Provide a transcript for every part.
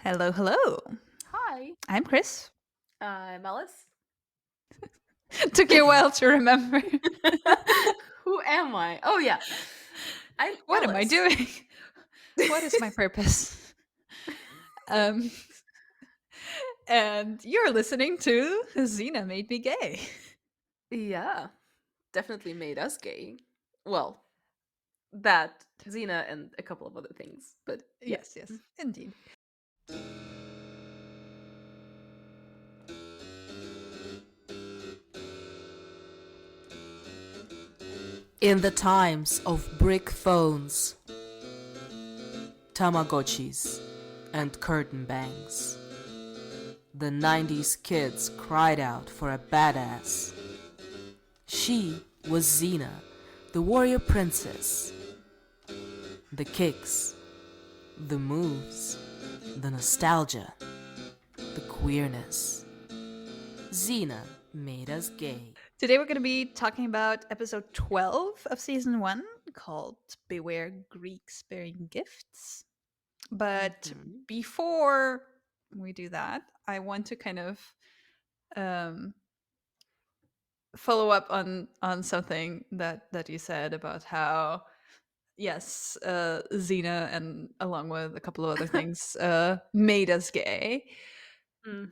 Hello, hello. Hi, I'm Kris. I'm Alice. Took you a while to remember. Who am I? Oh yeah, I'm What am I Alice. doing? What is my purpose? Um, and you're listening to Xena Made Me Gay. Yeah, definitely made us gay. Well, that Xena and a couple of other things, but yeah. Yes, yes, indeed. In the times of brick phones, Tamagotchis, and curtain bangs, the 90s kids cried out for a badass. She was Xena, the warrior princess. The kicks, the moves, the nostalgia, the queerness. Xena made us gay. Today we're going to be talking about episode 12 of season 1 called Beware Greeks Bearing Gifts. But Mhm. before we do that, I want to kind of um, follow up on something that you said about how yes, Xena and along with a couple of other things made us gay.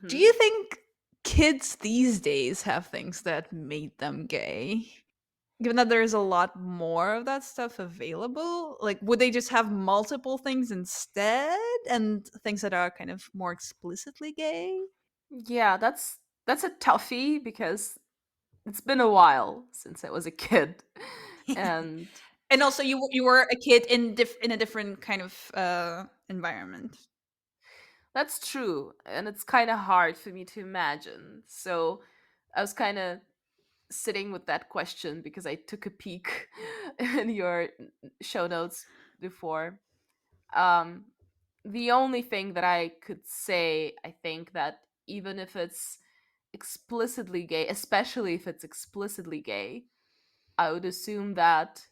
Do Mhm. you think kids these days have things that made them gay? Given that there's a lot more of that stuff available, like would they just have multiple things instead and things that are kind of more explicitly gay? Yeah, that's a toughie because it's been a while since I was a kid, and And also you were a kid in a different kind of environment. that's true. And it's kind of hard for me to imagine. So I was kind of sitting with that question because I took a peek in your show notes before. Um, the only thing that I could say, I think that even if it's explicitly gay, especially if it's explicitly gay, I would assume that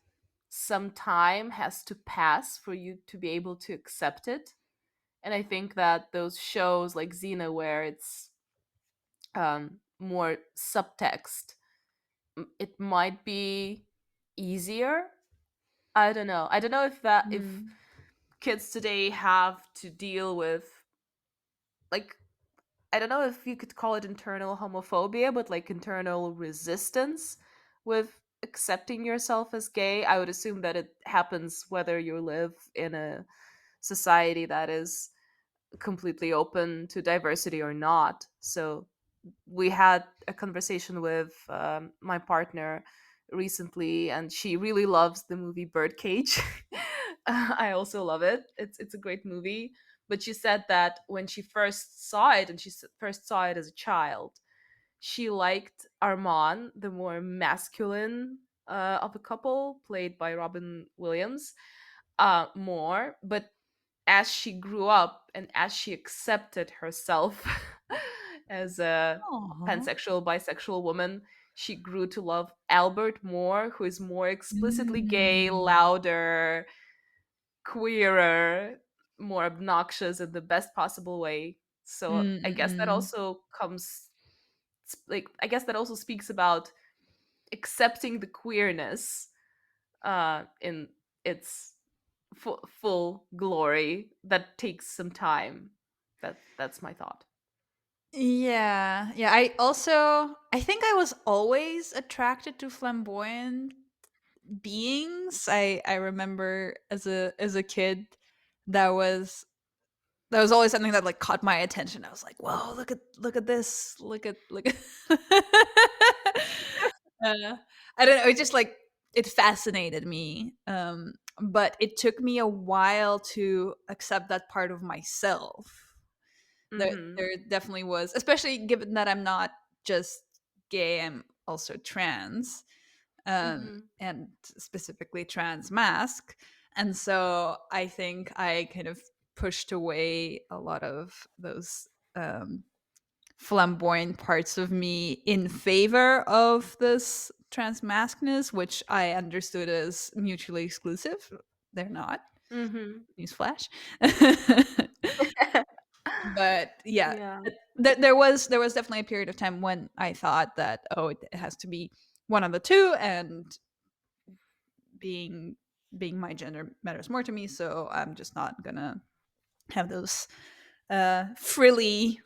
some time has to pass for you to be able to accept it. And I think that those shows like Xena, where it's more subtext, it might be easier. I don't know if Mm. kids today have to deal with, like, I don't know if you could call it internal homophobia, but like internal resistance with accepting yourself as gay. I would assume that it happens whether you live in a society that is completely open to diversity or not. So we had a conversation with my partner recently, and she really loves the movie Birdcage. I also love it. It's a great movie. But she said that when she first saw it, and first saw it as a child, she liked Armand, the more masculine of the couple, played by Robin Williams, more. But as she grew up and as she accepted herself as a Aw. pansexual, bisexual woman, she grew to love Albert more, who is more explicitly gay, Mm. louder, queerer, more obnoxious in the best possible way. So Mm, I mm, guess that mm. also comes, like, I guess that also speaks about accepting the queerness in its full glory. That takes some time. That's my thought. Yeah, yeah. I think I was always attracted to flamboyant beings. I remember as a kid that was that was always something that like caught my attention. I was like, "Whoa, look at this. Look at I don't know, it just like it fascinated me. But it took me a while to accept that part of myself. Mm-hmm. There definitely was, especially given that I'm not just gay, I'm also trans, Mm-hmm. and specifically trans mask. And so I think I kind of pushed away a lot of those um, flamboyant parts of me in favor of this trans maskness, which I understood as mutually exclusive. They're not. Mm-hmm. Newsflash. But yeah, Yeah. there was definitely a period of time when I thought that, oh, it has to be one of the two, and being being my gender matters more to me, so I'm just not gonna have those frilly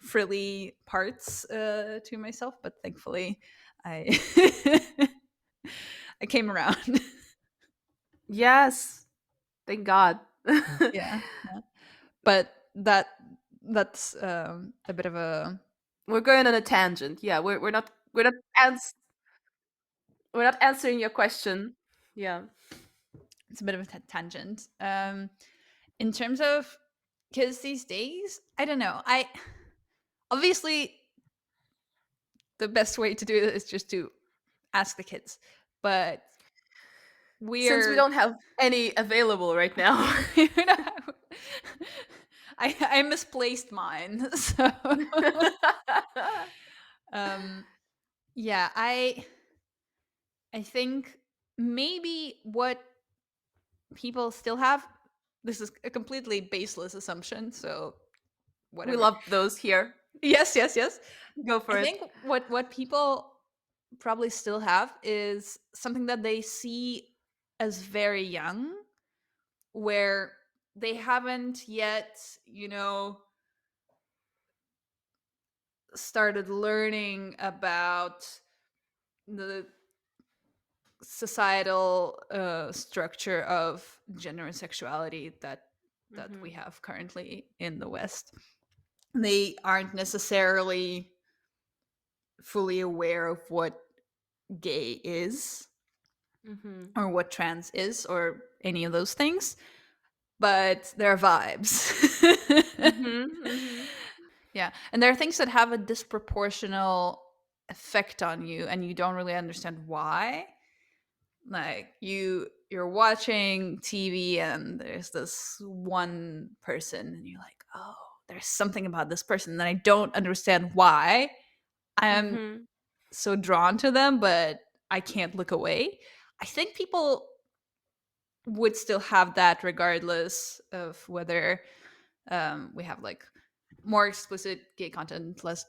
parts to myself. But thankfully, I I came around. Yes. Thank God. Yeah, yeah. But that's a bit of a We're going on a tangent. Yeah, we're not answering your question. Yeah. it's a bit of a tangent. In terms of kids these days, I don't know. I obviously the best way to do it is just to ask the kids, but Since we we're don't have any available right now. you know, I misplaced mine. So um yeah, I think maybe what people still have, this is a completely baseless assumption, so We whatever. love those here. Yes, yes, yes. Go I for it. think what people probably still have is something that they see as very young, where they haven't yet, started learning about the societal structure of gender and sexuality that we Mhm. have currently in the West. They aren't necessarily fully aware of what gay is Mhm. or what trans is or any of those things, but there are vibes. Mhm. Mhm. Yeah, and there are things that have a disproportional effect on you and you don't really understand why. Like you're watching TV and there's this one person and you're like, "Oh, there's something about this person and I don't understand why I'm Mhm. so drawn to them, but I can't look away." I think people would still have that regardless of whether we have like more explicit gay content, less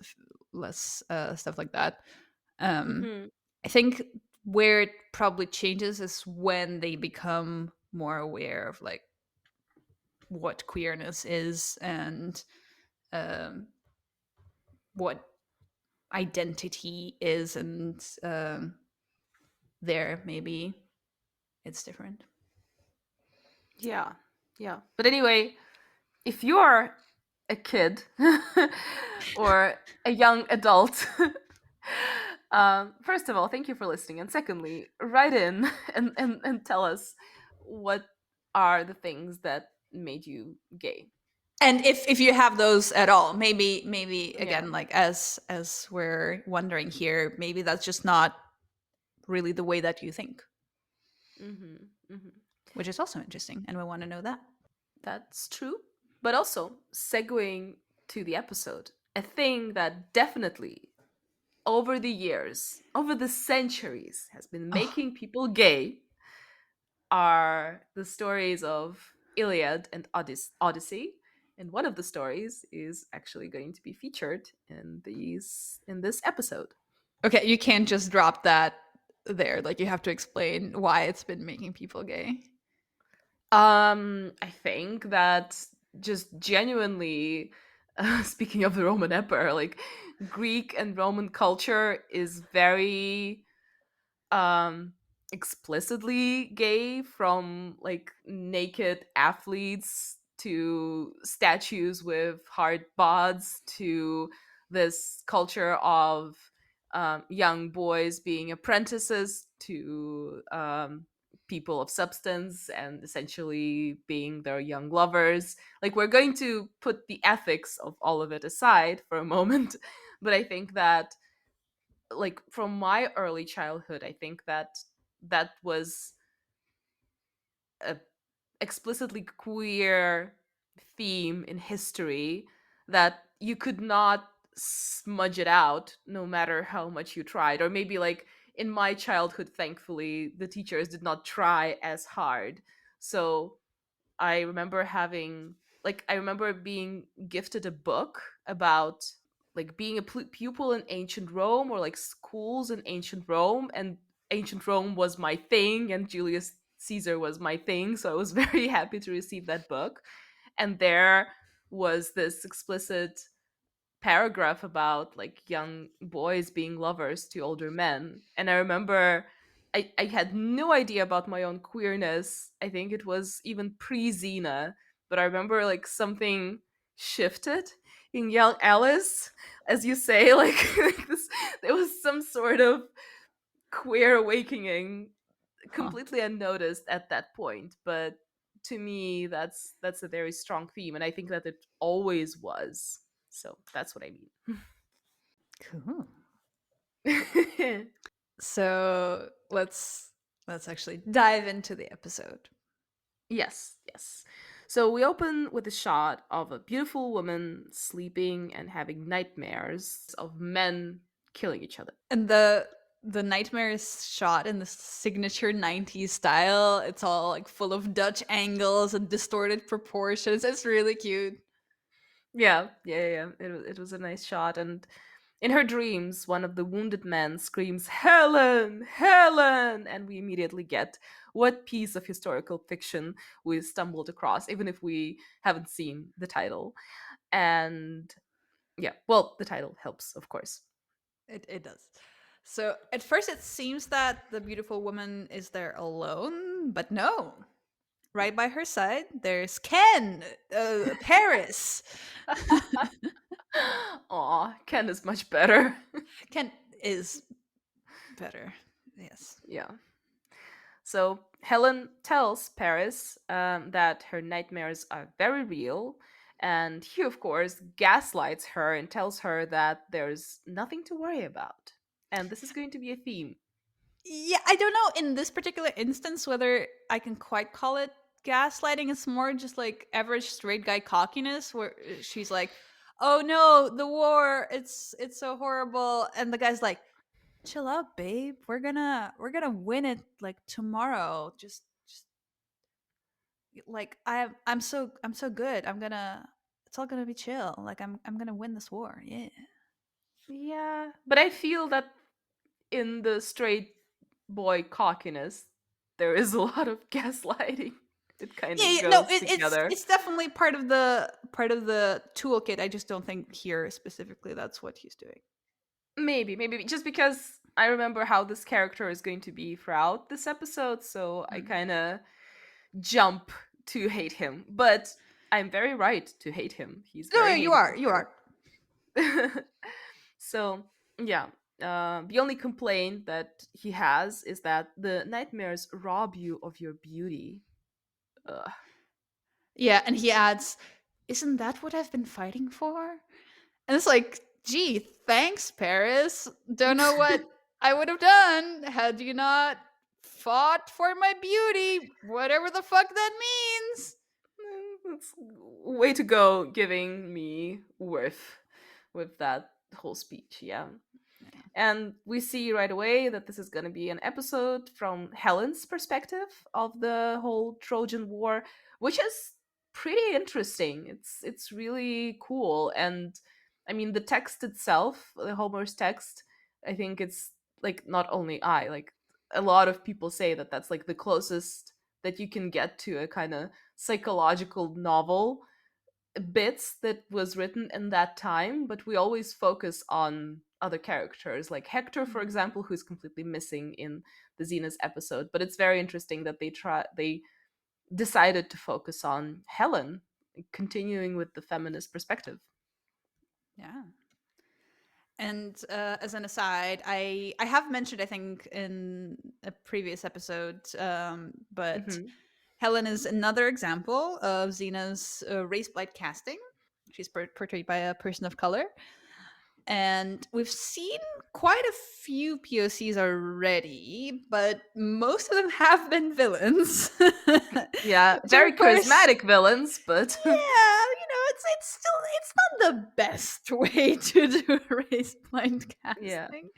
stuff like that. Um, Mhm. I think where it probably changes is when they become more aware of like what queerness is and um, what identity is, and there maybe it's different. Yeah. Yeah. But anyway, if you're a kid or a young adult, first of all, thank you for listening. And secondly, write in and tell us what are the things that made you gay. And if you have those at all, maybe Yeah. again, like as we're wondering here, maybe that's just not really the way that you think, Hmm. Hmm. which is also interesting, and we want to know that. That's true. But also, segueing to the episode, a thing that definitely over the years, over the centuries, has been Oh, making people gay are the stories of Iliad and Odyssey. And one of the stories is actually going to be featured in this episode. okay, you can't just drop that there. Like you have to explain why it's been making people gay. I think that just genuinely, speaking of the Roman Empire, like Greek and Roman culture is very um explicitly gay, from like naked athletes to statues with hard bods to this culture of young boys being apprentices to people of substance and essentially being their young lovers. Like, we're going to put the ethics of all of it aside for a moment, but I think that, like, from my early childhood, I think that that was a explicitly queer theme in history that you could not smudge it out no matter how much you tried. Or maybe, like, in my childhood, thankfully the teachers did not try as hard. So I remember having like I remember being gifted a book about like being a pupil in ancient Rome, or like schools in ancient Rome, and ancient Rome was my thing and Julius Caesar was my thing, so I was very happy to receive that book. And there was this explicit paragraph about like young boys being lovers to older men. And I remember I had no idea about my own queerness. I think it was even pre Xena, but I remember like something shifted in young Alice, as you say, like, this, there was some sort of queer awakening Huh. completely unnoticed at that point. But to me, that's a very strong theme, and I think that it always was. So that's what I Cool. mean. So let's actually dive into the episode. Yes, yes. So we open with a shot of a beautiful woman sleeping and having nightmares of men killing each other. And the nightmare is shot in the signature 90s style. It's all like full of Dutch angles and distorted proportions. It's really cute. Yeah, yeah, yeah. It was a nice shot. And in her dreams, one of the wounded men screams, "Helen! Helen!" And we immediately get what piece of historical fiction we stumbled across, even if we haven't seen the title. And yeah, well, the title helps, of course. It does. So at first it seems that the beautiful woman is there alone, but no. Right by her side, there's Ken, Paris. Aw, Ken is much better. Ken is better. Yes. Yeah. So Helen tells Paris that her nightmares are very real, and he, of course, gaslights her and tells her that there's nothing to worry about. And this is going to be a theme. Yeah, I don't know in this particular instance whether I can quite call it gaslighting. It's more just like average straight guy cockiness where she's like, "Oh no, the war, it's so horrible." And the guy's like, "Chill out, babe. We're going to win it like tomorrow. Just like I'm so good. It's all going to be chill. Like I'm going to win this war." Yeah. Yeah, but I feel that in the straight boy cockiness, there is a lot of gaslighting. It kind Yeah, of yeah, no, goes it's together. it's definitely part of the toolkit. I just don't think here specifically that's what he's doing. Maybe just because I remember how this character is going to be throughout this episode, so I Mm. kind of jump to hate him. But I'm very right to hate him. He's No, no, very you are, you mediocre. are. So yeah, the only complaint that he has is that the nightmares rob you of your beauty. Ugh. Yeah, and he adds, "Isn't that what I've been fighting for?" And it's like, gee, thanks, Paris. Don't know what I would have done had you not fought for my beauty, whatever the fuck that means. That's way to go, giving me worth with that whole speech. Yeah. Yeah. And we see right away that this is going to be an episode from Helen's perspective of the whole Trojan War, which is pretty interesting. It's really cool. And I mean, the text itself, the Homer's text, I think it's like not only I, like a lot of people say that that's like the closest that you can get to a kind of psychological novel bits that was written in that time, but we always focus on other characters like Hector, for Mhm. example, who's completely missing in the Xena's episode. But it's very interesting that they decided to focus on Helen, continuing with the feminist perspective. Yeah. And as an aside, I have mentioned, I think, in a previous episode, but Hmm. Helen is another example of Xena's race blight casting. She's portrayed by a person of color. And we've seen quite a few POCs already, but most of them have been villains. Yeah, Which, very of course, charismatic villains, but yeah, it's still it's not the best way to do race blind yeah. casting,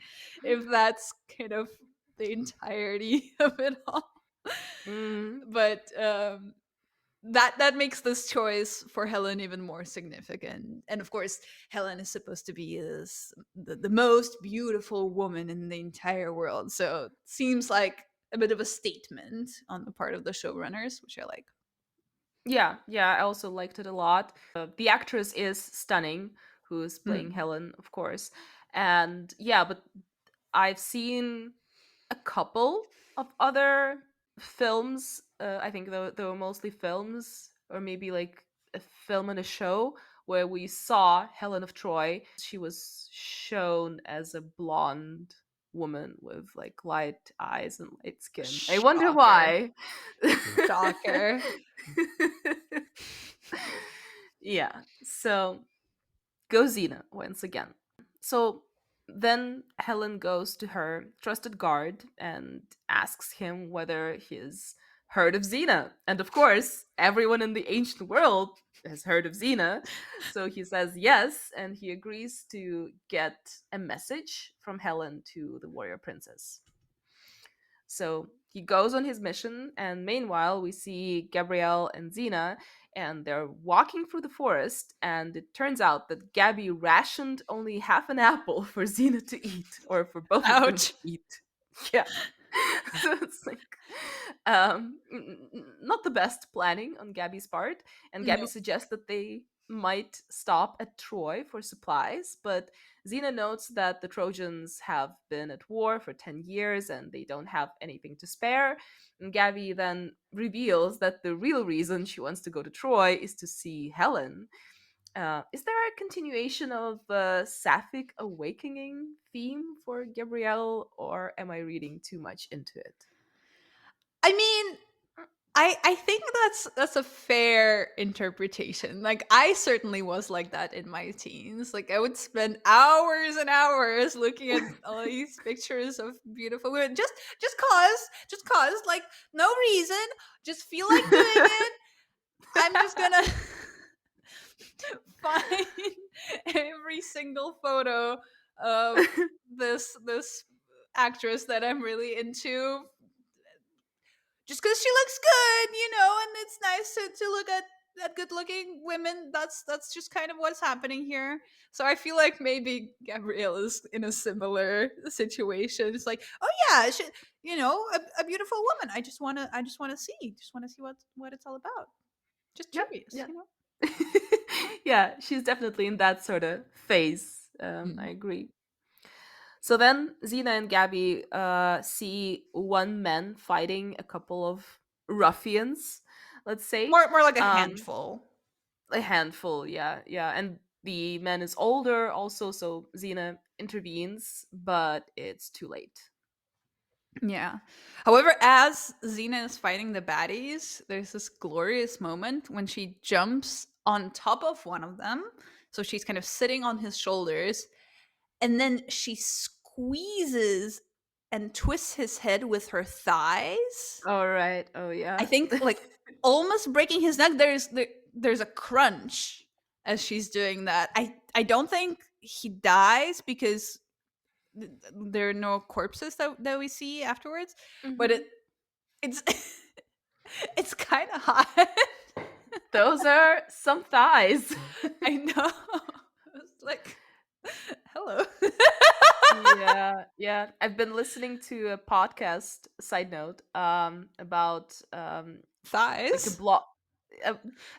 if that's kind of the entirety of it all. Mm. But that makes this choice for Helen even more significant. And of course, Helen is supposed to be the most beautiful woman in the entire world. So it seems like a bit of a statement on the part of the showrunners, which I like. Yeah, yeah, I also liked it a lot. The actress is stunning, who's playing Mm. Helen, of course. And yeah, but I've seen a couple of other films. I think they were mostly films, or maybe like a film and a show where we saw Helen of Troy. She was shown as a blonde woman with like light eyes and light skin. I wonder Shocker. why. Shocker. Yeah. So go Xena once again. So then Helen goes to her trusted guard and asks him whether he's heard of Xena. And of course, everyone in the ancient world has heard of Xena. So he says yes, and he agrees to get a message from Helen to the warrior princess. So he goes on his mission, and meanwhile, we see Gabrielle and Xena, and they're walking through the forest. And it turns out that Gabby rationed only half an apple for Xena to eat, or for both of them to Ouch. eat. Yeah. So it's like not the best planning on Gabby's part. And Gabby No. suggests that they might stop at Troy for supplies, but Xena notes that the Trojans have been at war for 10 years and they don't have anything to spare. And Gabby then reveals that the real reason she wants to go to Troy is to see Helen. Is there a continuation of the Sapphic awakening theme for Gabrielle, or am I reading too much into it? I mean, I think that's a fair interpretation. Like I certainly was like that in my teens. Like I would spend hours and hours looking at all these pictures of beautiful women just cause like no reason, just feel like doing it. I'm just gonna find every single photo of this actress that I'm really into just because she looks good, and it's nice to look at good looking women. That's just kind of what's happening here. So I feel like maybe Gabrielle is in a similar situation. It's like, oh yeah, a beautiful woman. I just want to see what it's all about. Just Yeah, curious, yeah. Yeah, she's definitely in that sort of phase. I Mm. agree. So then Xena and Gabby see one man fighting a couple of ruffians, let's say. More like a Um, handful. a handful, yeah, yeah. And the man is older also, so Xena intervenes, but it's too late. Yeah. However, as Xena is fighting the baddies, there's this glorious moment when she jumps on top of one of them. So she's kind of sitting on his shoulders, and then she squeezes and twists his head with her thighs. All right. Oh I yeah. think like almost breaking his neck. There's a crunch as she's doing that. I don't think he dies because there are no corpses that we see afterwards, but Mhm. it's it's kind of hot. Those are some thighs. I know. I was like, hello. Yeah, yeah. I've been listening to a podcast, side note, about like a Thighs. blog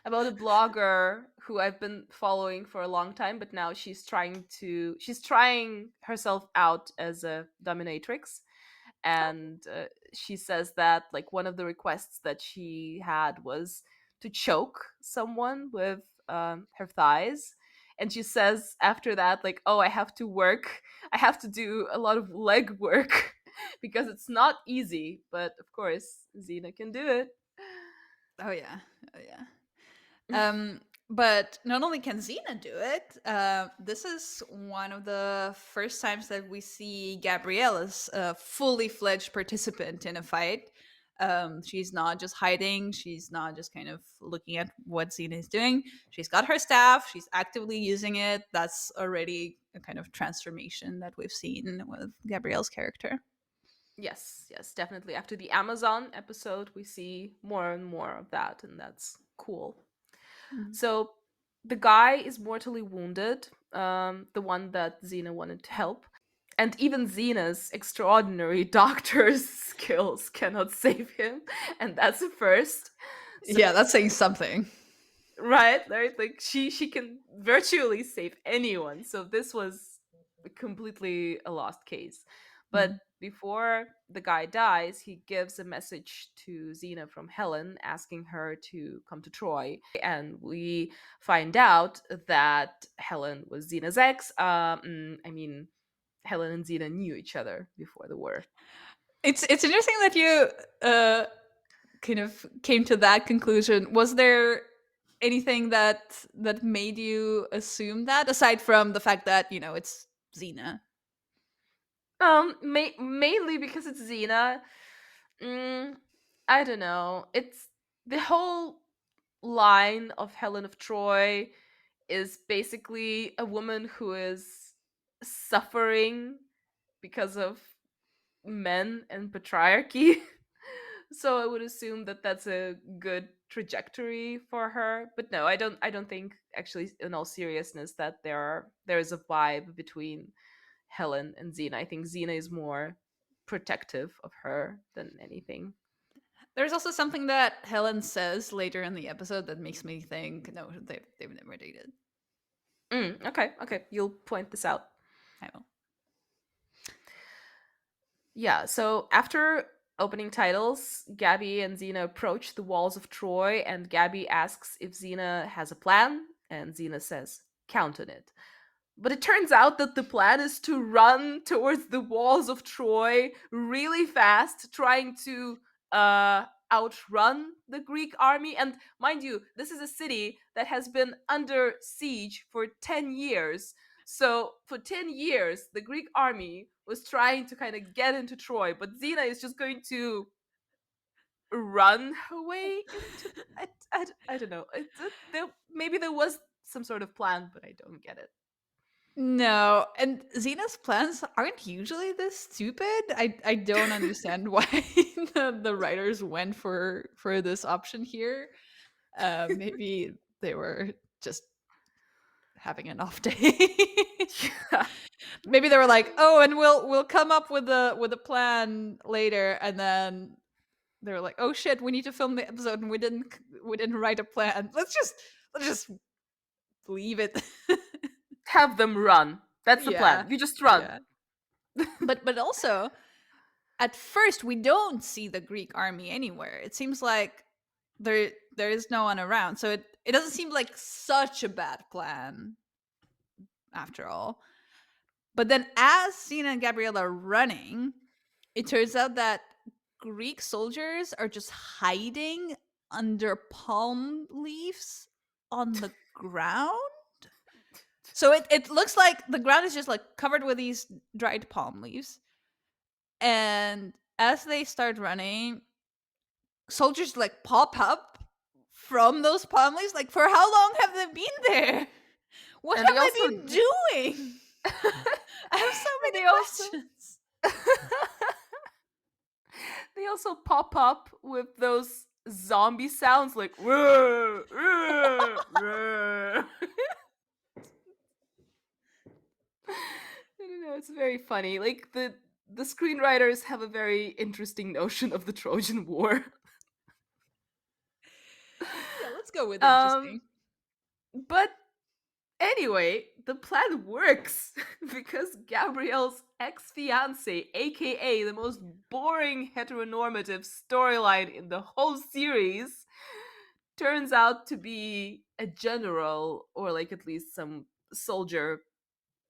about a blogger who I've been following for a long time, but now she's trying herself out as a dominatrix. And she says that like one of the requests that she had was to choke someone with her thighs. And she says after that, like, oh, I have to do a lot of leg work because it's not easy, but of course Xena can do it. Oh yeah. Oh yeah. But not only can Xena do it, this is one of the first times that we see Gabrielle as a fully fledged participant in a fight. She's not just hiding, she's not just kind of looking at what Xena is doing. She's got her staff, she's actively using it. That's already a kind of transformation that we've seen with Gabrielle's character. Yes, yes, definitely. After the Amazon episode, we see more and more of that, and that's Cool. Mhm. So the guy is mortally wounded, the one that Xena wanted to help. And even Xena's extraordinary doctor's skills cannot save him. And that's a first. So, Yeah, that's saying something. right? Like she can virtually save anyone. So this was completely a lost case. But Mhm. before the guy dies, he gives a message to Xena from Helen asking her to come to Troy. And we find out that Helen was Xena's ex. I mean, Helen and Xena knew each other before the war. It's interesting that you kind of came to that conclusion. Was there anything that made you assume that, aside from the fact that it's Xena? Mainly because it's Xena. Mm, I don't know. It's the whole line of Helen of Troy is basically a woman who is suffering because of men and patriarchy. So I would assume that that's a good trajectory for her. But no, I don't think, actually, in all seriousness, that there is a vibe between Helen and Xena. I think Xena is more protective of her than anything. There's also something that Helen says later in the episode that makes me think, no, they've never dated. Okay, you'll point this out. I will. Yeah, so after opening titles, Gabby and Xena approach the walls of Troy, and Gabby asks if Xena has a plan, and Xena says, "Count on it." But it turns out that the plan is to run towards the walls of Troy really fast, trying to outrun the Greek army. And mind you, this is a city that has been under siege for 10 years. So for 10 years, the Greek army was trying to kind of get into Troy, but Xena is just going to run her way into. I don't know. Maybe there was some sort of plan, but I don't get it. No, and Xena's plans aren't usually this stupid. I don't understand why the writers went for this option here. Maybe they were just having an off day. Yeah. Maybe they were like, "Oh, and we'll come up with a plan later," and then they were like, "Oh shit, we need to film the episode, and we didn't write a plan. Let's just leave it." Have them run. That's the Yeah, plan. You just run. yeah. But also, at first we don't see the Greek army anywhere. It seems like there is no one around. So it doesn't seem like such a bad plan after all. But then as Cena and Gabrielle are running, it turns out that Greek soldiers are just hiding under palm leaves on the ground. So it looks like the ground is just like covered with these dried palm leaves. And as they start running, soldiers like pop up from those palm leaves. Like, for how long have they been there? What And have they also they been doing? I have so and many they also questions. they also pop up with those zombie sounds like "Whoa, whoa, whoa." I don't know, it's very funny. Like the screenwriters have a very interesting notion of the Trojan War. Yeah, let's go with um interesting. but anyway, the plan works because Gabrielle's ex fiance, aka the most boring heteronormative storyline in the whole series, turns out to be a general, or like at least some soldier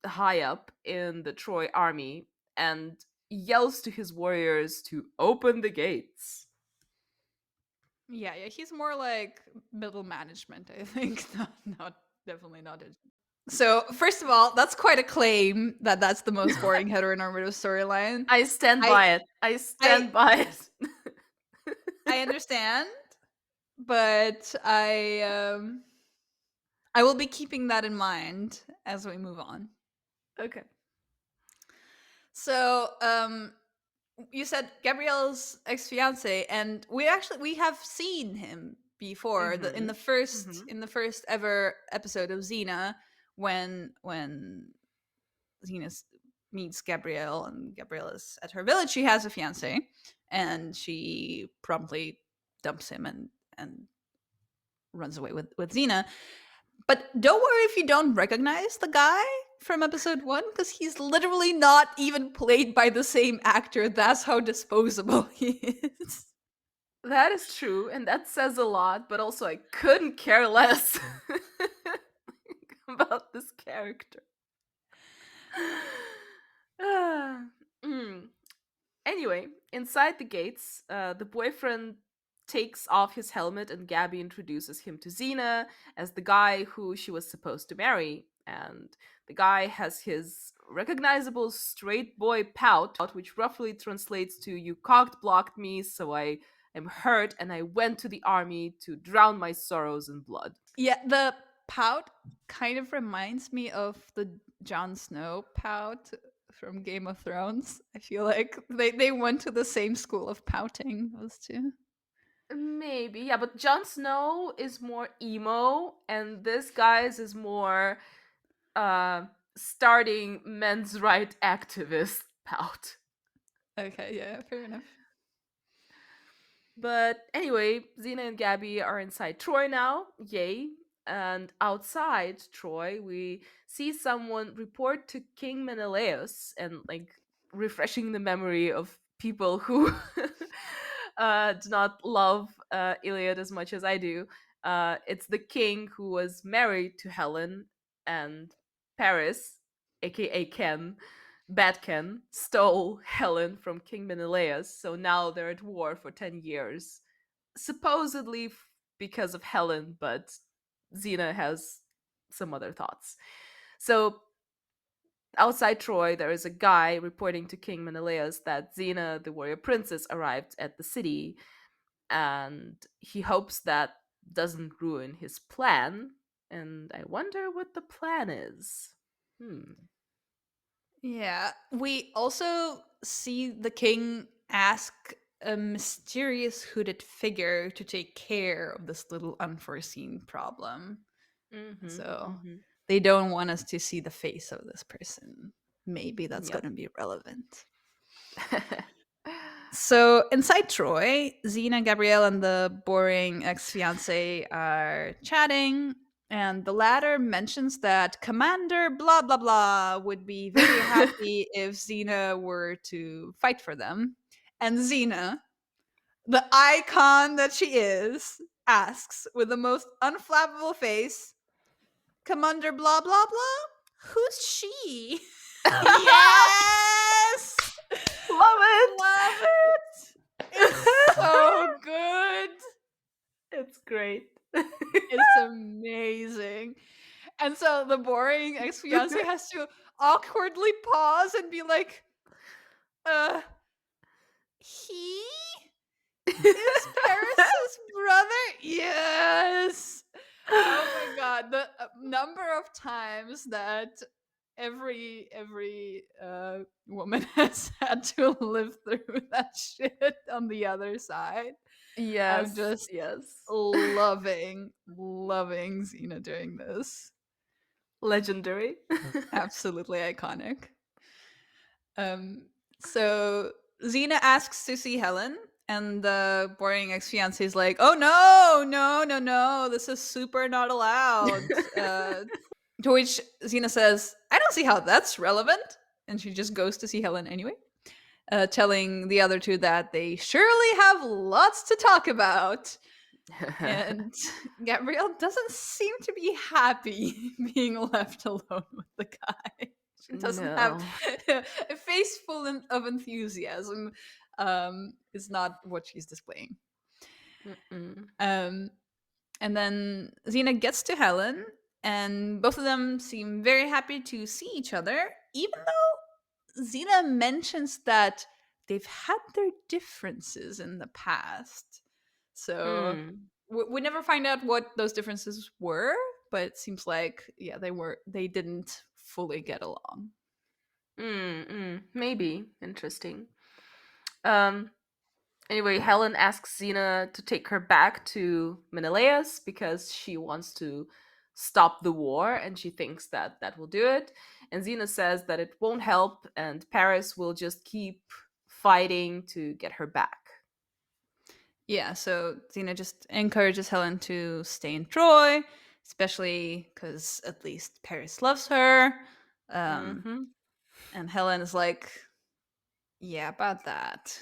high up in the Troy army, and yells to his warriors to open the gates. Yeah, he's more like middle management, I think. Not definitely not it. So, first of all, that's quite a claim that that's the most boring heteronormative storyline. I stand I by it. I I stand by it. I understand, but I will be keeping that in mind as we move on. Okay. So, you said Gabrielle's ex-fiance, and we have seen him before. In the Mm-hmm. first Mm-hmm. ever episode of Xena, when Xena meets Gabrielle and Gabrielle is at her village, she has a fiance, and she promptly dumps him and runs away with Xena. But don't worry if you don't recognize the guy from episode 1, because he's literally not even played by the same actor. That's how disposable he is. That is true, and that says a lot, but also I couldn't care less about this character. Ah, mm. Anyway, inside the gates, the boyfriend takes off his helmet and Gabby introduces him to Xena as the guy who she was supposed to marry. And the guy has his recognizable straight boy pout, which roughly translates to "You cocked blocked me, so I am hurt, and I went to the army to drown my sorrows in blood." Yeah, the pout kind of reminds me of the Jon Snow pout from Game of Thrones. I feel like they went to the same school of pouting, those two. Maybe, yeah, but Jon Snow is more emo, and this guy's is more uh starting men's right activist pout. Okay, yeah, fair enough. But anyway, Xena and Gabby are inside Troy now. Yay. And outside Troy, we see someone report to King Menelaus and like refreshing the memory of people who do not love Iliad as much as I do. It's the king who was married to Helen, and Paris, aka Ken, Bad Ken, stole Helen from King Menelaus, so now they're at war for 10 years. Supposedly because of Helen, but Xena has some other thoughts. So outside Troy, there is a guy reporting to King Menelaus that Xena, the warrior princess, arrived at the city, and he hopes that doesn't ruin his plan. And I wonder what the plan is. Yeah, we also see the king ask a mysterious hooded figure to take care of this little unforeseen problem. Mm-hmm. So Mm-hmm. they don't want us to see the face of this person. Maybe that's Yep. going to be relevant. So inside Troy, Xena, Gabrielle, and the boring ex fiance are chatting, and the latter mentions that Commander blah blah blah would be very happy if Xena were to fight for them. And Xena, the icon that she is, asks with the most unflappable face, Commander blah blah blah? Who's she? Yes! Love it. Love it! It's so good. It's great. It's amazing. And so the boring ex fiance has to awkwardly pause and be like, uh, he is Paris's brother? Yes. Oh my god, the number of times that every woman has had to live through that shit on the other side. I'm Yes, just yes. loving Xena doing this. Legendary. Absolutely iconic. So Xena asks to see Helen, and the boring ex fiance is like, "Oh no, no, no, no! This is super not allowed." To which Xena says, "I don't see how that's relevant," and she just goes to see Helen anyway, telling the other two that they surely have lots to talk about. And Gabrielle doesn't seem to be happy being left alone with the guy. She doesn't have No. a face full of enthusiasm. Is not what she's displaying. Mm-mm. Um, and then Xena gets to Helen, and both of them seem very happy to see each other, even though Xena mentions that they've had their differences in the past. So Mm. we never find out what those differences were, but it seems like they didn't fully get along. Maybe. Interesting. Um Anyway, Helen asks Xena to take her back to Menelaus because she wants to stop the war and she thinks that that will do it. And Xena says that it won't help and Paris will just keep fighting to get her back. Yeah, so Xena just encourages Helen to stay in Troy, especially because at least Paris loves her. Um, Mm-hmm. and Helen is like, yeah, about that.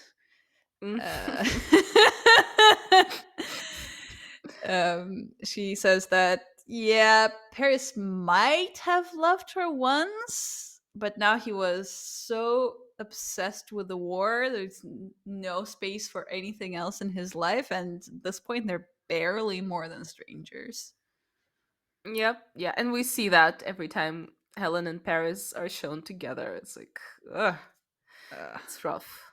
Uh, she says that, yeah, Paris might have loved her once, but now he was so obsessed with the war, there's no space for anything else in his life. And at this point, they're barely more than strangers. Yep, yeah, and we see that every time Helen and Paris are shown together. It's like, ugh, Uh, it's rough.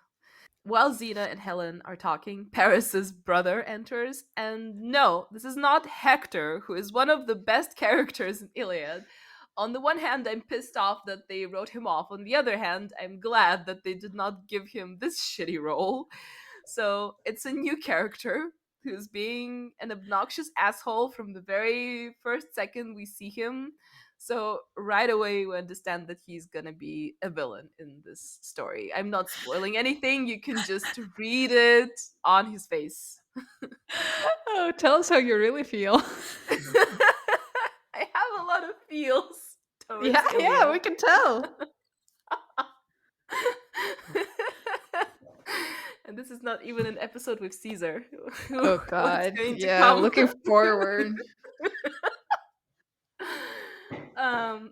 While Xena and Helen are talking, Paris's brother enters, and no, this is not Hector, who is one of the best characters in Iliad. On the one hand, I'm pissed off that they wrote him off. On the other hand, I'm glad that they did not give him this shitty role. So it's a new character who's being an obnoxious asshole from the very first second we see him. So right away we understand that he's gonna be a villain in this story. I'm not spoiling anything. You can just read it on his face. oh, tell us how you really feel. I have a lot of feels towards Yeah, yeah, we Iliad. can tell. And this is not even an episode with Caesar. Oh What's God, going to yeah, come? looking forward. um,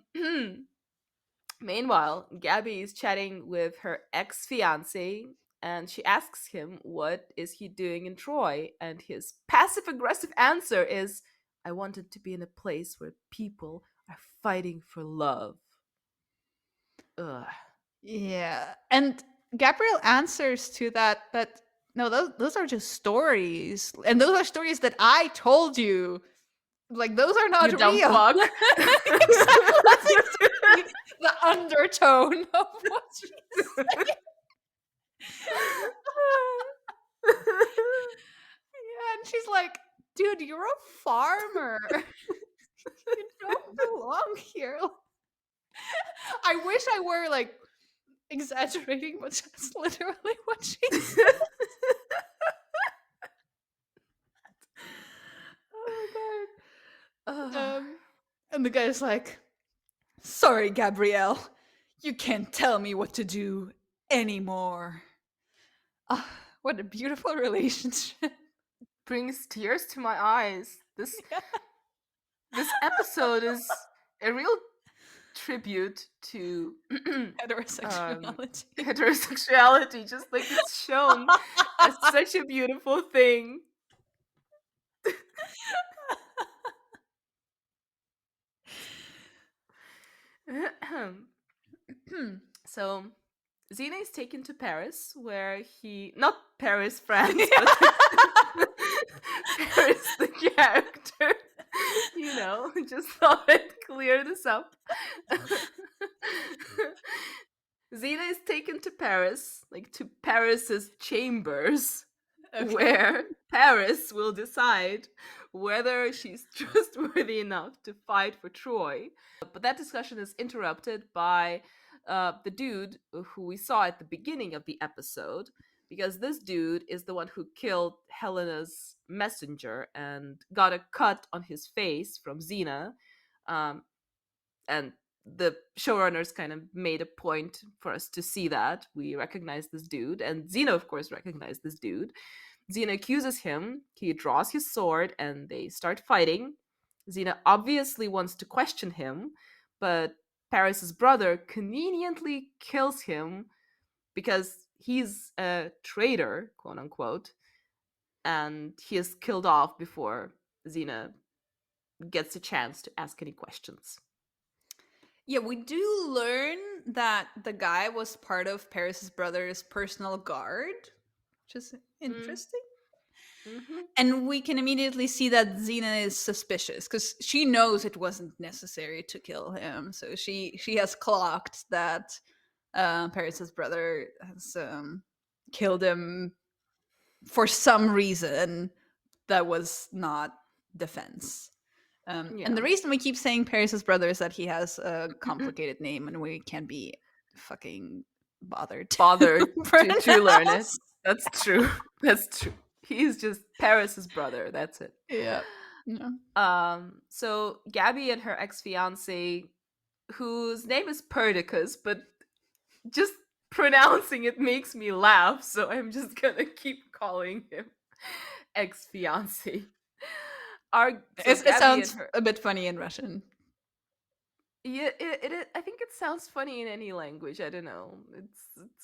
Meanwhile, Gabby is chatting with her ex fiance and she asks him what is he doing in Troy, and his passive aggressive answer is, I wanted to be in a place where people are fighting for love. Ugh. Yeah, and Gabriel answers to that, but no, those are just stories, and those are stories that I told you. Like those are You not dumb real. fuck. Exactly, that's exactly the undertone of what she said. Yeah, and she's like, "Dude, you're a farmer. You don't belong here." I wish I were like exaggerating, but that's literally what she said. Oh my Ugh. god. And the guy's like, "Sorry, Gabrielle, you can't tell me what to do anymore." Ah, what a beautiful relationship. Brings tears to my eyes. This episode is a real tribute to Heterosexuality. heterosexuality, just like it's shown as such a beautiful thing. So Xena is taken to Paris, where he, not Paris, France, but Paris, the character. Just thought I'd clear this up. Xena is taken to Paris, like to Paris's chambers, Okay. where Paris will decide whether she's trustworthy enough to fight for Troy. But that discussion is interrupted by the dude who we saw at the beginning of the episode, because this dude is the one who killed Helena's messenger and got a cut on his face from Xena. Um, and the showrunners kind of made a point for us to see that. We recognize this dude, and Xena, of course, recognized this dude. Xena accuses him, he draws his sword, and they start fighting. Xena obviously wants to question him, but Paris's brother conveniently kills him because he's a traitor, quote unquote, and he is killed off before Xena gets a chance to ask any questions. Yeah, we do learn that the guy was part of Paris's brother's personal guard, which is Mm, interesting. mhm. And we can immediately see that Xena is suspicious because she knows it wasn't necessary to kill him. So she has clocked that Paris's brother has killed him for some reason that was not defense. And Yeah. the reason we keep saying Paris's brother is that he has a complicated name and we can't be fucking bothered to Bothered to learn it. pronounce. That's true. That's true. He's just Paris's brother. That's it. Yeah. Yeah. So Gabby and her ex-fiance, whose name is Perdiccas, but just pronouncing it makes me laugh, so I'm just gonna keep calling him ex-fiance. So It Gabby and sounds her, a bit funny in Russian. yeah, I think it sounds funny in any language. I don't know.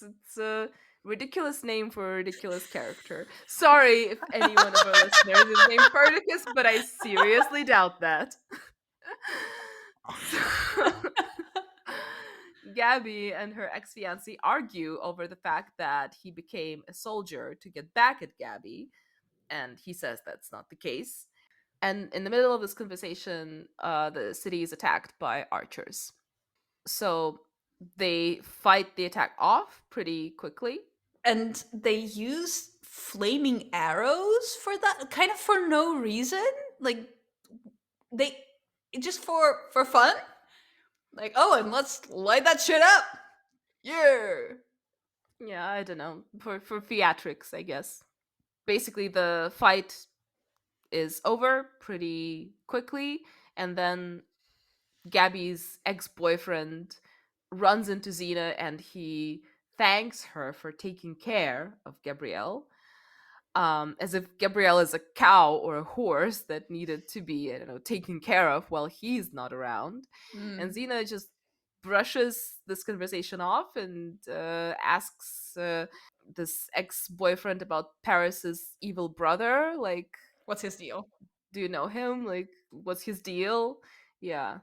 It's a ridiculous name for a ridiculous character. Sorry if any one of our listeners is named Perdiccas, but I seriously doubt that. So, Gabby and her ex fiance argue over the fact that he became a soldier to get back at Gabby, and he says that's not the case. And in the middle of this conversation, the city is attacked by archers. So they fight the attack off pretty quickly. And they use flaming arrows for that, kind of for no reason. Like they just for fun. Like, oh, and let's light that shit up. Yeah. Yeah, I don't know. For theatrics, I guess. Basically, the fight is over pretty quickly, and then Gabby's ex-boyfriend runs into Xena and he thanks her for taking care of Gabrielle. As if Gabrielle is a cow or a horse that needed to be, I don't know, taken care of while he's not around. And Mm. Xena just brushes this conversation off and asks this ex-boyfriend about Paris's evil brother. Like, What's his deal? do you know him? Like, what's his deal? Yeah.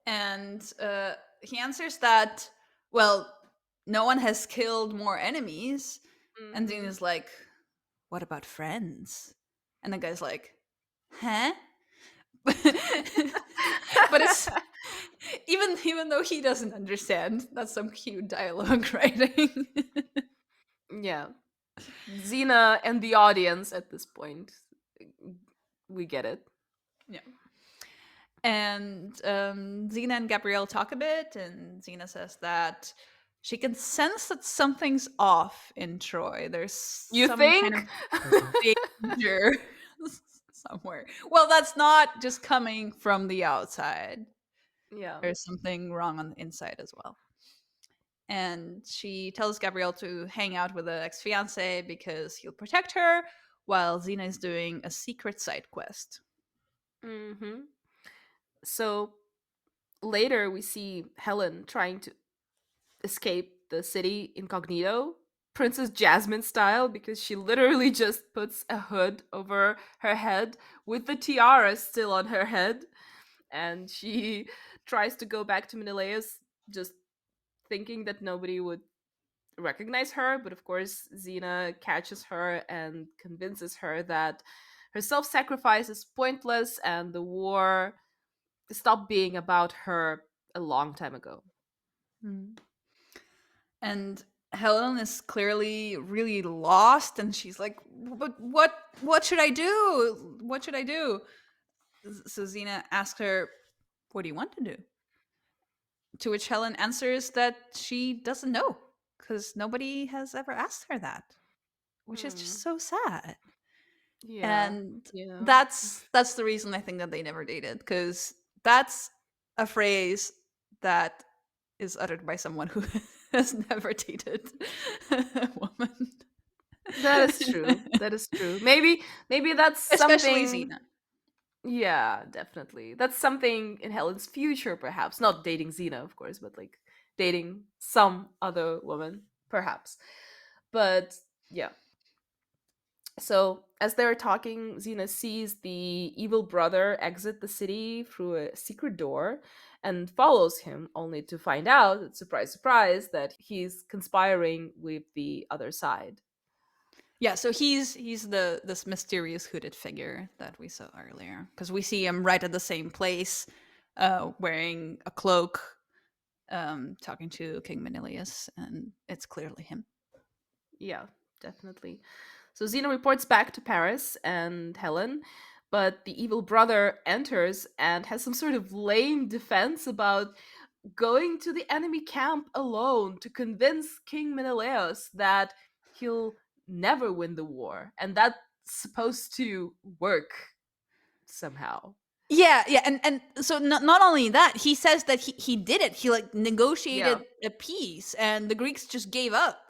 And he answers that, well, no one has killed more enemies. And Dean Mhm. is like, what about friends? And the guy's like, huh? But it's even though he doesn't understand, that's some cute dialogue writing. Yeah. Xena and the audience at this point, we get it. Yeah. And Xena and Gabrielle talk a bit, and Xena says that she can sense that something's off in Troy. There's You some kind think? of danger somewhere. Well, that's not just coming from the outside. Yeah. There's something wrong on the inside as well. And she tells Gabrielle to hang out with the ex fiance because he'll protect her while Xena is doing a secret side quest. Hmm. So later we see Helen trying to escape the city incognito, Princess Jasmine style, because she literally just puts a hood over her head with the tiara still on her head. And she tries to go back to Menelaus just thinking that nobody would recognize her, but of course Xena catches her and convinces her that her self-sacrifice is pointless and the war stopped being about her a long time ago. Mm. And Helen is clearly really lost, and she's like, "But what should I do? What should I do?" So Xena asks her, "What do you want to do?" To which Helen answers that she doesn't know because nobody has ever asked her that, which is just Hmm. so sad. Yeah. And Yeah. that's the reason I think that they never dated, because that's a phrase that is uttered by someone who has never dated a woman. That is true. That is true. Maybe that's Especially something. Xena. Yeah, definitely. That's something in Helen's future, perhaps. Not dating Xena, of course, but like dating some other woman, perhaps. But yeah. So as they're talking, Xena sees the evil brother exit the city through a secret door and follows him, only to find out, surprise, surprise, that he's conspiring with the other side. Yeah, so he's the this mysterious hooded figure that we saw earlier, because we see him right at the same place, wearing a cloak, talking to King Menelaus, and it's clearly him. Yeah, definitely. So Xena reports back to Paris and Helen, but the evil brother enters and has some sort of lame defense about going to the enemy camp alone to convince King Menelaus that he'll never win the war. And that's supposed to work somehow. Yeah, yeah, and so not only that, he says that he did it. He like Yeah. negotiated a peace, and the Greeks just gave up,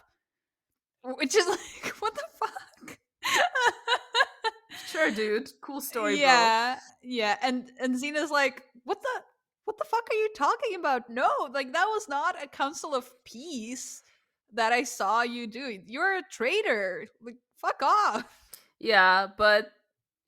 which is like, what the fuck? Sure, dude. Cool story, bro. Yeah, yeah, and Xena's like, what the fuck are you talking about? No, like that was not a council of peace that I saw you do. You're a traitor. Like, fuck off. Yeah, but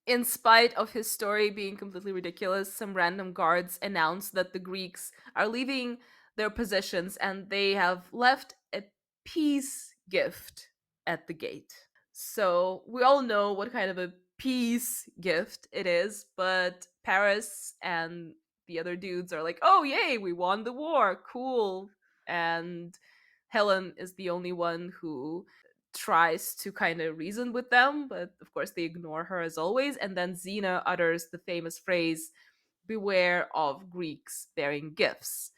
in spite of his story being completely ridiculous, some random guards announce that the Greeks are leaving their positions and they have left a peace gift at the gate. So we all know what kind of a peace gift it is, but Paris and the other dudes are like, oh, yay, we won the war. Cool. And Helen is the only one who tries to kind of reason with them, but of course they ignore her as always. And then Xena utters the famous phrase, beware of Greeks bearing gifts.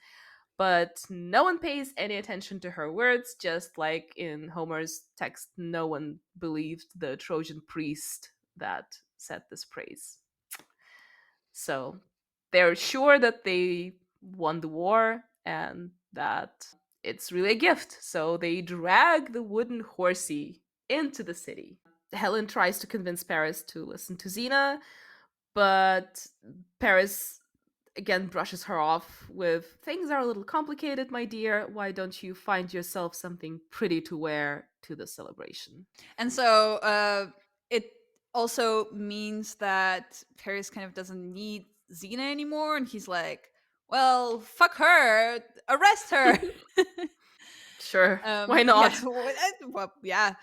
But no one pays any attention to her words, just like in Homer's text, no one believed the Trojan priest that said this praise. So they're sure that they won the war and that it's really a gift. So they drag the wooden horsey into the city. Helen tries to convince Paris to listen to Xena, but Paris again brushes her off with, things are a little complicated, my dear. Why don't you find yourself something pretty to wear to the celebration? And so it also means that Paris kind of doesn't need Xena anymore, and he's like, well, fuck her, arrest her. Sure, why Yeah, not? well, yeah.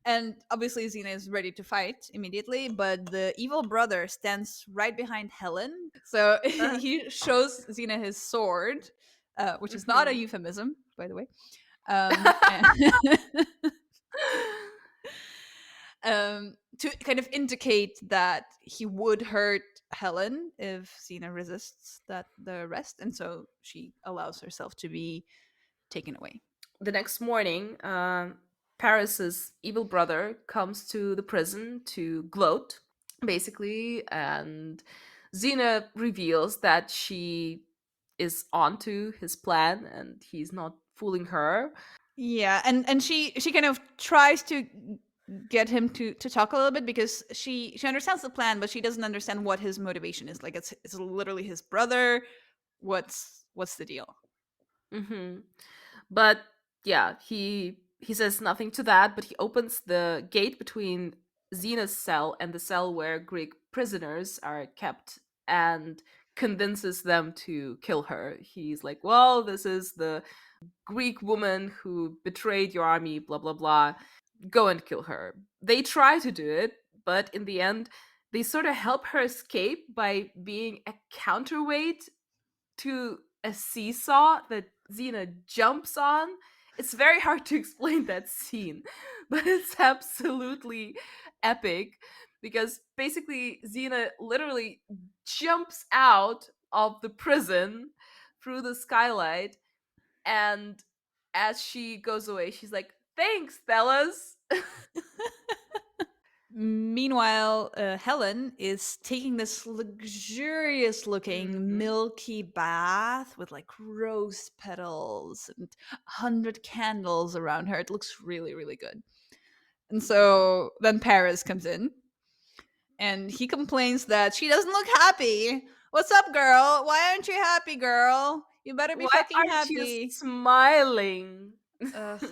And obviously, Xena is ready to fight immediately, but the evil brother stands right behind Helen. So Uh, he shows Xena his sword, which is not a mhm. euphemism, by the way. And to kind of indicate that he would hurt Helen if Xena resists the arrest, and so she allows herself to be taken away. The next morning, Paris's evil brother comes to the prison to gloat, basically, and Xena reveals that she is onto his plan and he's not fooling her. Yeah, and she kind of tries to get him to talk a little bit because she understands the plan, but she doesn't understand what his motivation is. Like it's literally his brother. What's the deal? Hmm. But yeah, he says nothing to that, but he opens the gate between Xena's cell and the cell where Greek prisoners are kept and convinces them to kill her. He's like, well, this is the Greek woman who betrayed your army, blah, blah, blah. Go and kill her. They try to do it, but in the end, they sort of help her escape by being a counterweight to a seesaw that Xena jumps on. It's very hard to explain that scene, but it's absolutely epic because basically Xena literally jumps out of the prison through the skylight, and as she goes away, she's like, "Thanks, fellas." Meanwhile, Helen is taking this luxurious looking Mhm. milky bath with like rose petals and 100 candles around her. It looks really, really good. And so then Paris comes in and he complains that she doesn't look happy. What's up, girl? Why aren't you happy, girl? You better be Why fucking aren't you happy. smiling? Ugh.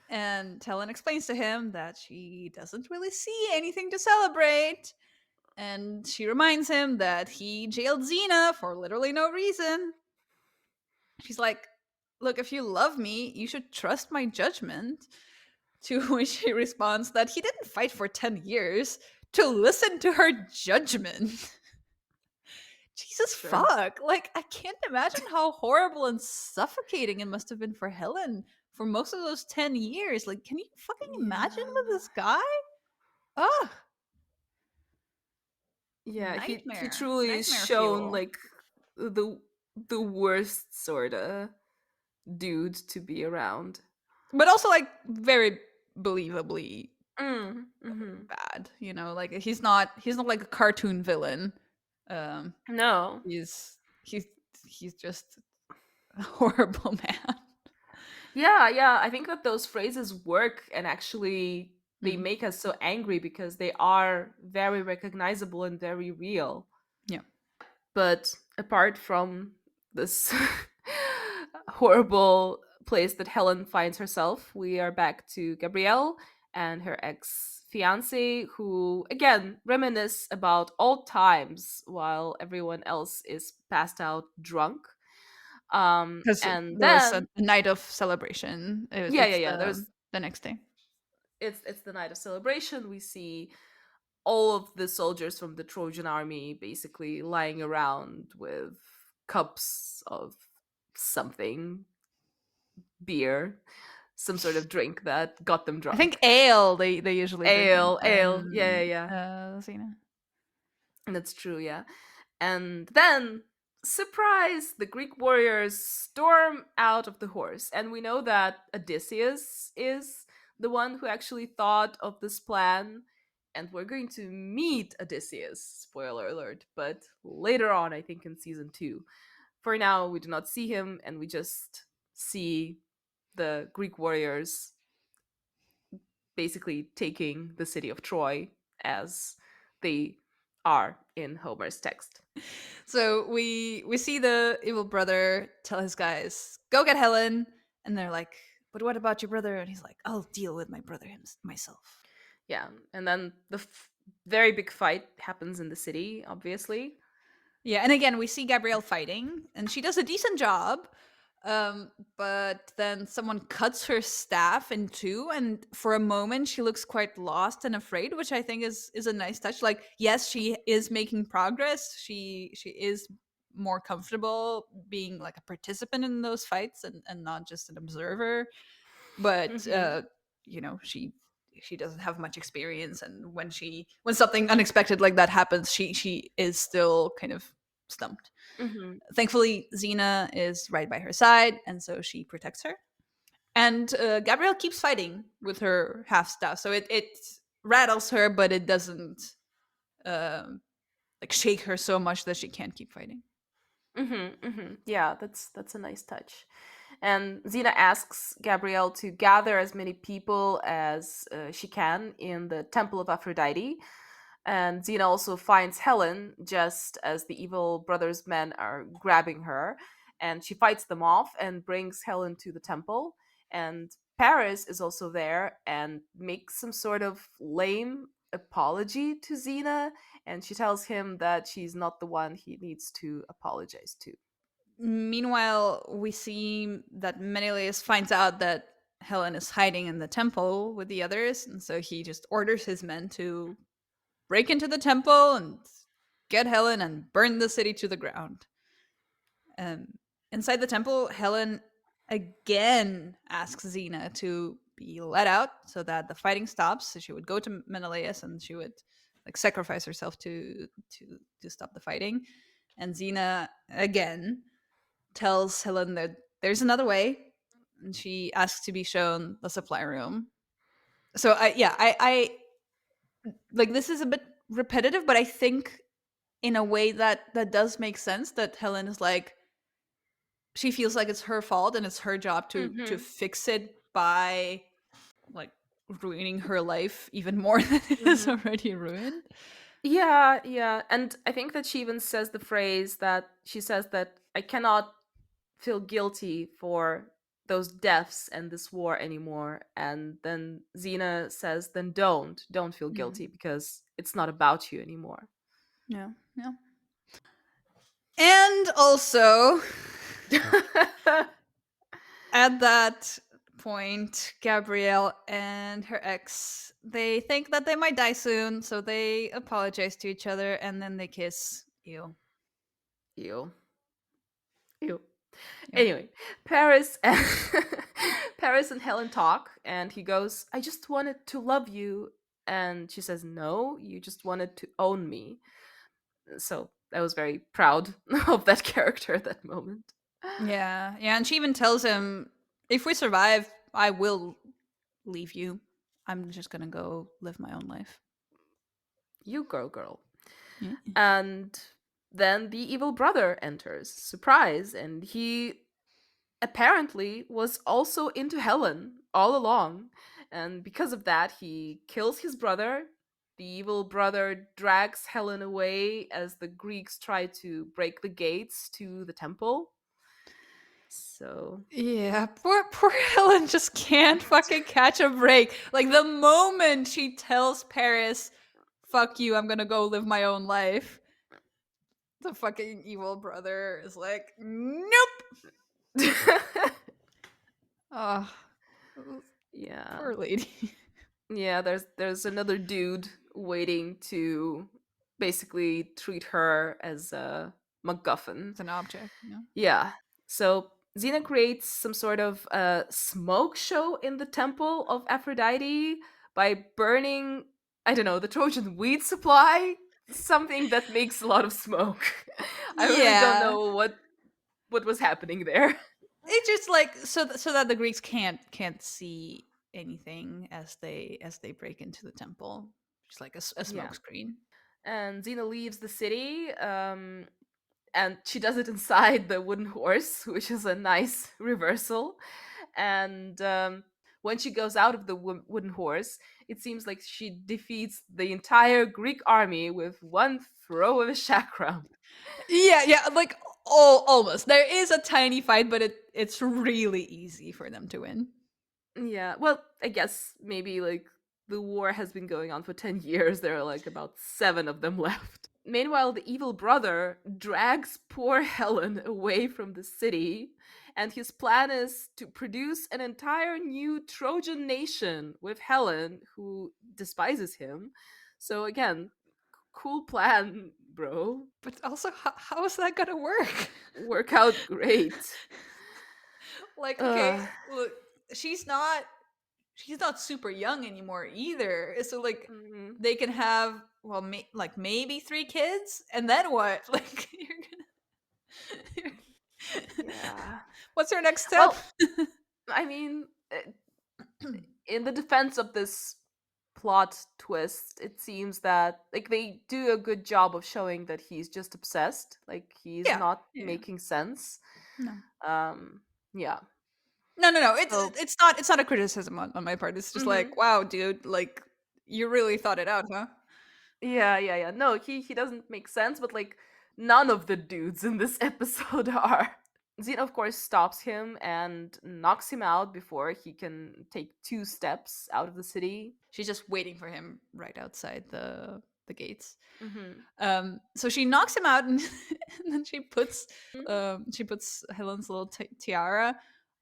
And Helen explains to him that she doesn't really see anything to celebrate. And she reminds him that he jailed Xena for literally no reason. She's like, look, if you love me, you should trust my judgment. To which he responds that he didn't fight for 10 years to listen to her judgment. Jesus Sure. fuck. Like, I can't imagine how horrible and suffocating it must have been for Helen for most of those 10 years. Like, can you fucking imagine with Yeah. this guy? Ugh, Yeah, he nightmare, truly is nightmare shown fuel. like the worst sort of dude to be around. But also, like, very believably Mm-hmm. bad. You know, like he's not like a cartoon villain. Um, No. he's he's just a horrible man. Yeah, yeah. I think that those phrases work and actually they Mm, make us so angry because they are very recognizable and very real. yeah. But apart from this horrible place that Helen finds herself, we are back to Gabrielle and her ex fiance, who again reminisce about old times while everyone else is passed out drunk. Because And there was then a night of celebration. yeah, yeah, It's yeah. There's the next day. it's the night of celebration. We see all of the soldiers from the Trojan army basically lying around with cups of something, beer, some sort of drink that got them I think drunk. ale they usually drink Ale, ale, yeah, yeah, in yeah. Xena. That's true, yeah. And then, surprise, the Greek warriors storm out of the horse. And we know that Odysseus is the one who actually thought of this plan. And we're going to meet Odysseus, spoiler alert, but later on, I think in season 2. For now, we do not see him, and we just see the Greek warriors basically taking the city of Troy as they are in Homer's text. So we see the evil brother tell his guys, "Go get Helen," and they're like, "But what about your brother?" And he's like, "I'll deal with my brother myself." Yeah, and then the very big fight happens in the city, obviously. Yeah, and again, we see Gabrielle fighting, and she does a decent job. But then someone cuts her staff in two, and for a moment, she looks quite lost and afraid, which I think is a nice touch. Like, yes, she is making progress. She is more comfortable being like a participant in those fights and not just an observer. But Mm-hmm. you know, she doesn't have much experience, and when something unexpected like that happens, she is still kind of stumped. Mm-hmm. Thankfully, Xena is right by her side, and so she protects her. And Gabrielle keeps fighting with her half staff, so it rattles her, but it doesn't um, like shake her so much that she can't keep fighting. Mm-hmm. Mm-hmm. Yeah, that's a nice touch. And Xena asks Gabrielle to gather as many people as she can in the Temple of Aphrodite. And Xena also finds Helen just as the evil brothers' men are grabbing her. And she fights them off and brings Helen to the temple. And Paris is also there and makes some sort of lame apology to Xena. And she tells him that she's not the one he needs to apologize to. Meanwhile, we see that Menelaus finds out that Helen is hiding in the temple with the others, and so he just orders his men to break into the temple and get Helen and burn the city to the ground. Um, inside the temple, Helen again asks Xena to be let out so that the fighting stops. So she would go to Menelaus and she would like sacrifice herself to stop the fighting. And Xena again tells Helen that there's another way, and she asks to be shown the supply room. So I like this is a bit repetitive, but I think in a way that does make sense that Helen is like she feels like it's her fault and it's her job to Mm-hmm. fix it by like ruining her life even more than it is Mm-hmm. already ruined. Yeah, yeah. And I think that she even says the phrase that she says that I cannot feel guilty for those deaths and this war anymore. And then Xena says, then don't feel Mm. guilty because it's not about you anymore. Yeah, yeah. And also at that point, Gabrielle and her ex they think that they might die soon, so they apologize to each other and then they kiss. Ew. Ew. Ew. Ew. Anyway, Paris and Paris and Helen talk, and he goes, I just wanted to love you. And she says, no, you just wanted to own me. So I was very proud of that character at that moment. Yeah, yeah, and she even tells him, "If we survive, I will leave you. I'm just gonna go live my own life." You go, girl. Yeah. And then the evil brother enters, surprise, and he apparently was also into Helen all along. And because of that, he kills his brother. The evil brother drags Helen away as the Greeks try to break the gates to the temple. So, Yeah, poor Helen just can't fucking catch a break. Like the moment she tells Paris, "Fuck you, I'm gonna go live my own life," the fucking evil brother is like, "Nope." Oh, yeah. poor lady. Yeah, there's another dude waiting to basically treat her as a MacGuffin. It's an object, you know. Yeah. So Xena creates some sort of smoke show in the temple of Aphrodite by burning, I don't know, the Trojan weed supply, something that makes a lot of smoke. I really don't Yeah, know what was happening there. it's just like so that the Greeks can't see anything as they break into the temple. Just like a Yeah. smoke screen. And Xena leaves the city. And she does it inside the wooden horse, which is a nice reversal. And when she goes out of the wooden horse, it seems like she defeats the entire Greek army with one throw of a chakram. Yeah, yeah, like almost. There is a tiny fight, but it's really easy for them to win. Yeah, well, I guess maybe like the war has been going on for 10 years. There are like about 7 of them left. Meanwhile, the evil brother drags poor Helen away from the city, and his plan is to produce an entire new Trojan nation with Helen, who despises him. So, again, cool plan, bro. But also, how is that gonna work? Work out great. Like, okay, Ugh. look, she's not she's not super young anymore either. So like, Mhm. they can have like maybe 3 kids, and then what? Like, Yeah. what's her next step? Well, I mean, in the defense of this plot twist, it seems that like they do a good job of showing that he's just obsessed, like he's Yeah, not yeah. making sense. No, um yeah. no. So It's not a criticism on my part. It's just mhm. like, wow, dude, like you really thought it out, huh? Yeah, no, he doesn't make sense, but like none of the dudes in this episode are. Zeke of course stops him and knocks him out before he can take 2 steps out of the city. She's just waiting for him right outside the gates. Hmm. So she knocks him out, and, and then she puts Helen's little tiara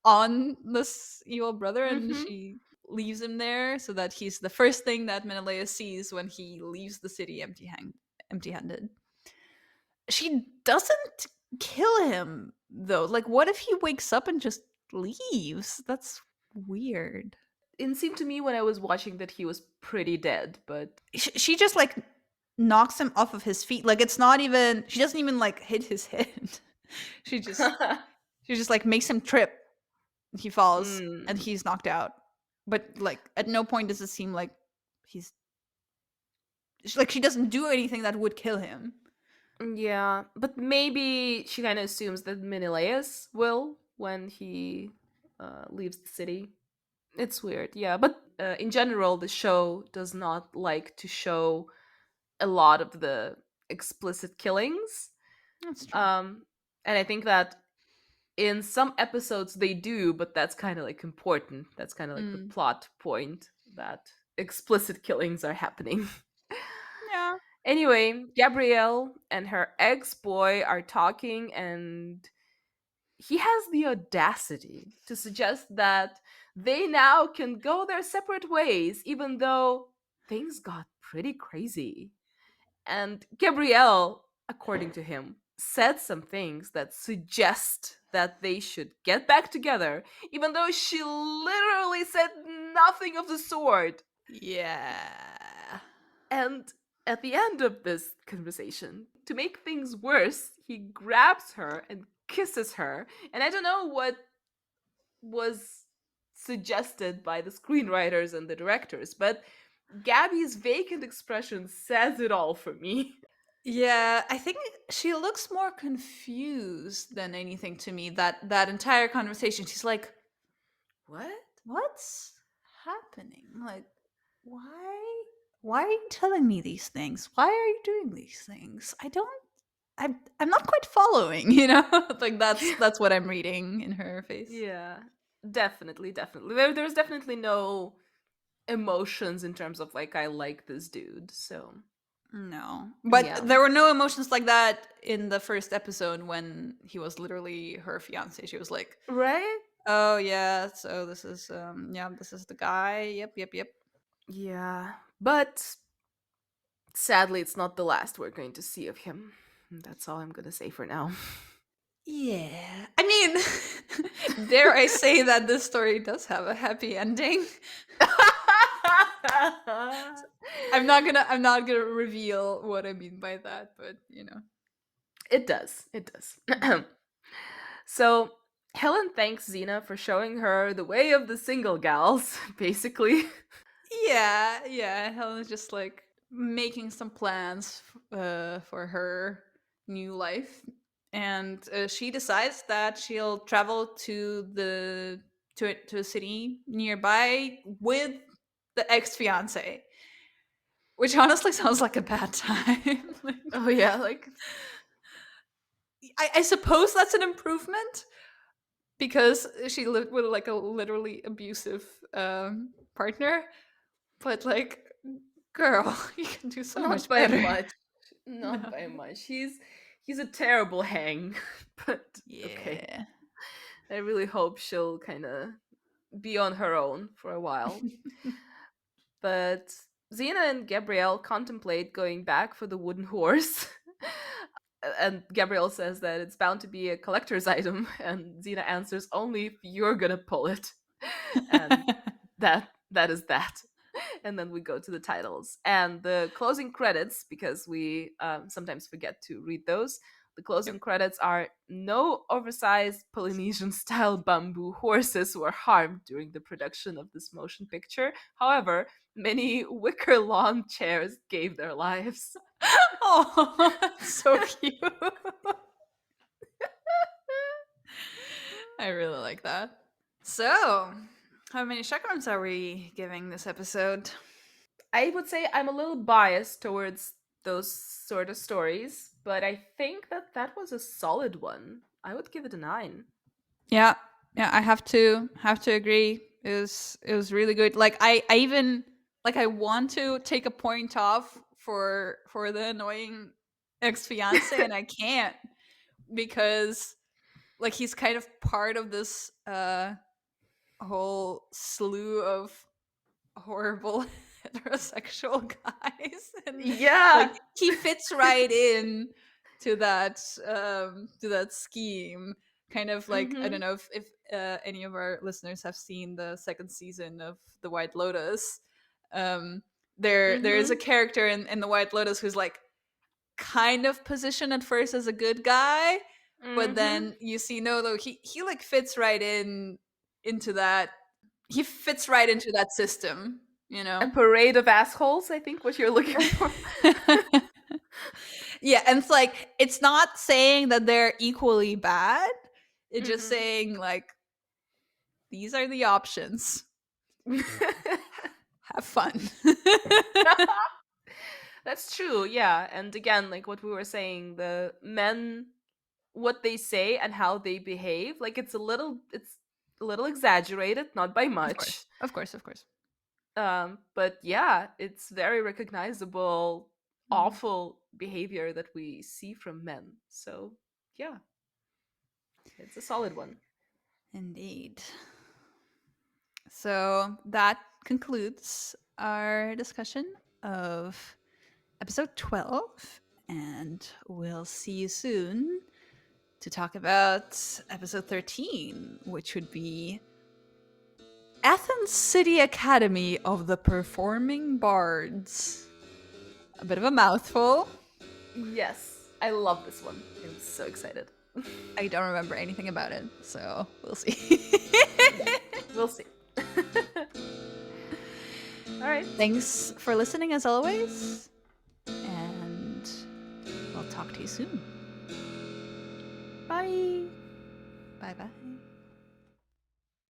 on this evil brother, and Hmm. she leaves him there so that he's the first thing that Menelaus sees when he leaves the city empty-handed. She doesn't kill him though. Like, what if he wakes up and just leaves? That's weird. It seemed to me when I was watching that he was pretty dead, but She just like knocks him off of his feet. Like, it's not even, she doesn't even like hit his head. she just she just like makes him trip. He falls and mm, he's knocked out. But like at no point does it seem like he's like she doesn't do anything that would kill him. yeah, but maybe she kind of assumes that Menelaus will when he leaves the city. It's weird, yeah. But in general, the show does not like to show a lot of the explicit killings. That's true. Um, and I think that in some episodes they do, but that's kind of like important. That's kind of like the Mm. plot point that explicit killings are happening. Yeah. Anyway, Gabrielle and her ex boy are talking, and he has the audacity to suggest that they now can go their separate ways, even though things got pretty crazy. And Gabrielle, according to him, said some things that suggest that they should get back together, even though she literally said nothing of the sort. Yeah. And at the end of this conversation, to make things worse, he grabs her and kisses her. And I don't know what was suggested by the screenwriters and the directors, but Gabby's vacant expression says it all for me. Yeah, I think she looks more confused than anything to me. That entire conversation, she's like, What? "What's happening? Like, why? Why are you telling me these things? Why are you doing these things? I don't. I'm not quite following. You know, like that's what I'm reading in her face. Yeah, definitely, definitely. There's definitely no emotions in terms of like I like this dude. So No, but yeah, there were no emotions like that in the first episode when he was literally her fiance. She was like, right? "Oh yeah, so this is yeah, this is the guy. Yep, yep, yep." Yeah, but sadly, it's not the last we're going to see of him. That's all I'm gonna say for now. Yeah. I mean, dare I say that this story does have a happy ending? I'm not gonna reveal what I mean by that, but you know. It does. It does. So Helen thanks Xena for showing her the way of the single gals, basically. Yeah, yeah. Helen's just like making some plans for her new life, and she decides that she'll travel to a city nearby with the ex fiance, which honestly sounds like a bad time. Like, Oh yeah, like I suppose that's an improvement because she lived with like a literally abusive partner, but like, girl, you can do so not much by better. much. Not No. by much. He's a terrible hang. But okay. Yeah. I really hope she'll kind of be on her own for a while. But Xena and Gabrielle contemplate going back for the wooden horse. And Gabrielle says that it's bound to be a collector's item, and Xena answers only if you're gonna pull it. And that is that. And then we go to the titles and the closing credits, because we sometimes forget to read those. The closing Yep. credits are: no oversized Polynesian style bamboo horses were harmed during the production of this motion picture. However, many wicker lawn chairs gave their lives. Oh, that's so cute. I really like that. So, how many chakrams are we giving this episode? I would say I'm a little biased towards those sort of stories, but I think that that was a solid one. I would give it a 9. Yeah, yeah, I have to agree. It was really good. Like I even like I want to take a point off for the annoying ex fiance, and I can't because like he's kind of part of this whole slew of horrible heterosexual guys, and like Yeah. he fits right in to that scheme, kind of like, I don't Mhm. know if any of our listeners have seen the second season of The White Lotus. um there is a Mhm. character in The White Lotus who's like kind of positioned at first as a good guy, but Mhm. then you see, no, he like fits right into that. He fits right into that system, you A know. parade of assholes, I think what you're looking for. Yeah, and it's like it's not saying that they're equally bad. It's just Mhm. saying like these are the options. Have fun. That's true, yeah. And again, like what we were saying, the men, what they say and how they behave, like it's a little exaggerated, not by Of much. course, of course, of course. But yeah, it's very recognizable, Mm. awful behavior that we see from men. So yeah, it's a solid one. Indeed. So that concludes our discussion of episode 12. and we'll see you soon to talk about episode 13, which would be Athens City Academy of the Performing Bards. A bit of a mouthful. Yes, I love this one. I'm so excited. I don't remember anything about it, so we'll see. We'll see. All right. Thanks for listening as always, and we'll talk to you soon. Bye. Bye bye.